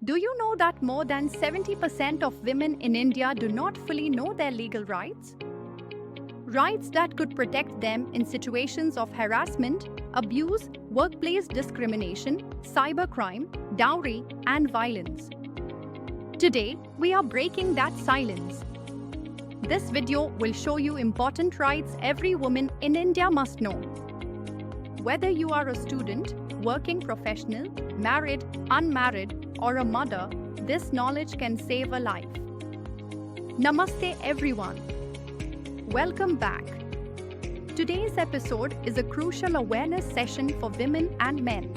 Do you know that more than 70% of women in India do not fully know their legal rights? Rights that could protect them in situations of harassment, abuse, workplace discrimination, cybercrime, dowry, and violence. Today, we are breaking that silence. This video will show you important rights every woman in India must know. Whether you are a student, working professional, married, unmarried, or a mother, this knowledge can save a life. Namaste everyone. Welcome back. Today's episode is a crucial awareness session for women and men.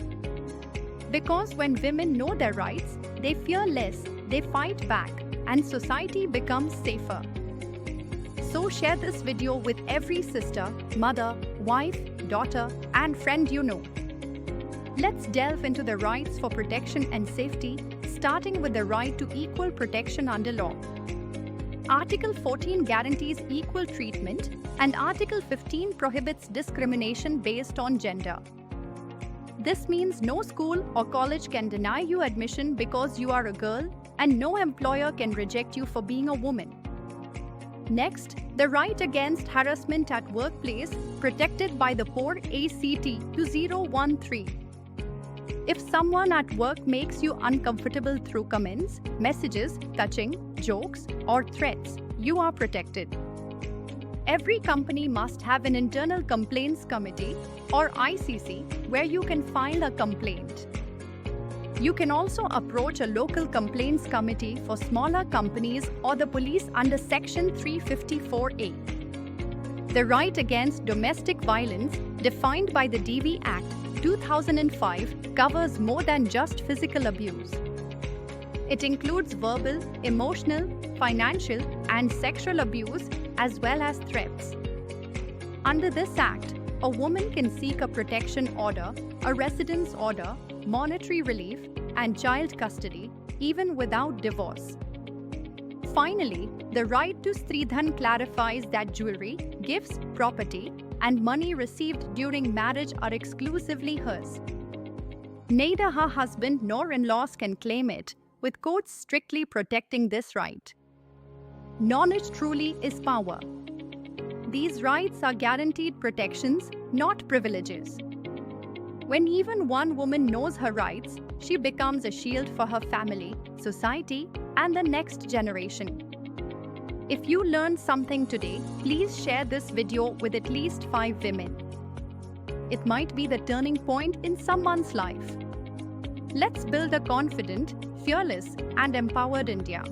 Because when women know their rights, they fear less, they fight back, and society becomes safer. So share this video with every sister, mother, wife, daughter, and friend you know. Let's delve into the rights for protection and safety, starting with the right to equal protection under law. Article 14 guarantees equal treatment, and Article 15 prohibits discrimination based on gender. This means no school or college can deny you admission because you are a girl, and no employer can reject you for being a woman. Next, the right against harassment at workplace, protected by the POR Act 2013. If someone at work makes you uncomfortable through comments, messages, touching, jokes, or threats, you are protected. Every company must have an internal complaints committee, or ICC, where you can file a complaint. You can also approach a local complaints committee for smaller companies or the police under Section 354A. The right against domestic violence, defined by the DV Act 2005, covers more than just physical abuse. It includes verbal, emotional, financial, and sexual abuse, as well as threats. Under this act, a woman can seek a protection order, a residence order, monetary relief, and child custody, even without divorce. Finally, the right to Stridhan clarifies that jewelry, gifts, property, and money received during marriage are exclusively hers. Neither her husband nor in-laws can claim it, with courts strictly protecting this right. Knowledge truly is power. These rights are guaranteed protections, not privileges. When even one woman knows her rights, she becomes a shield for her family, society, and the next generation. If you learned something today, please share this video with at least 5 women. It might be the turning point in someone's life. Let's build a confident, fearless, and empowered India.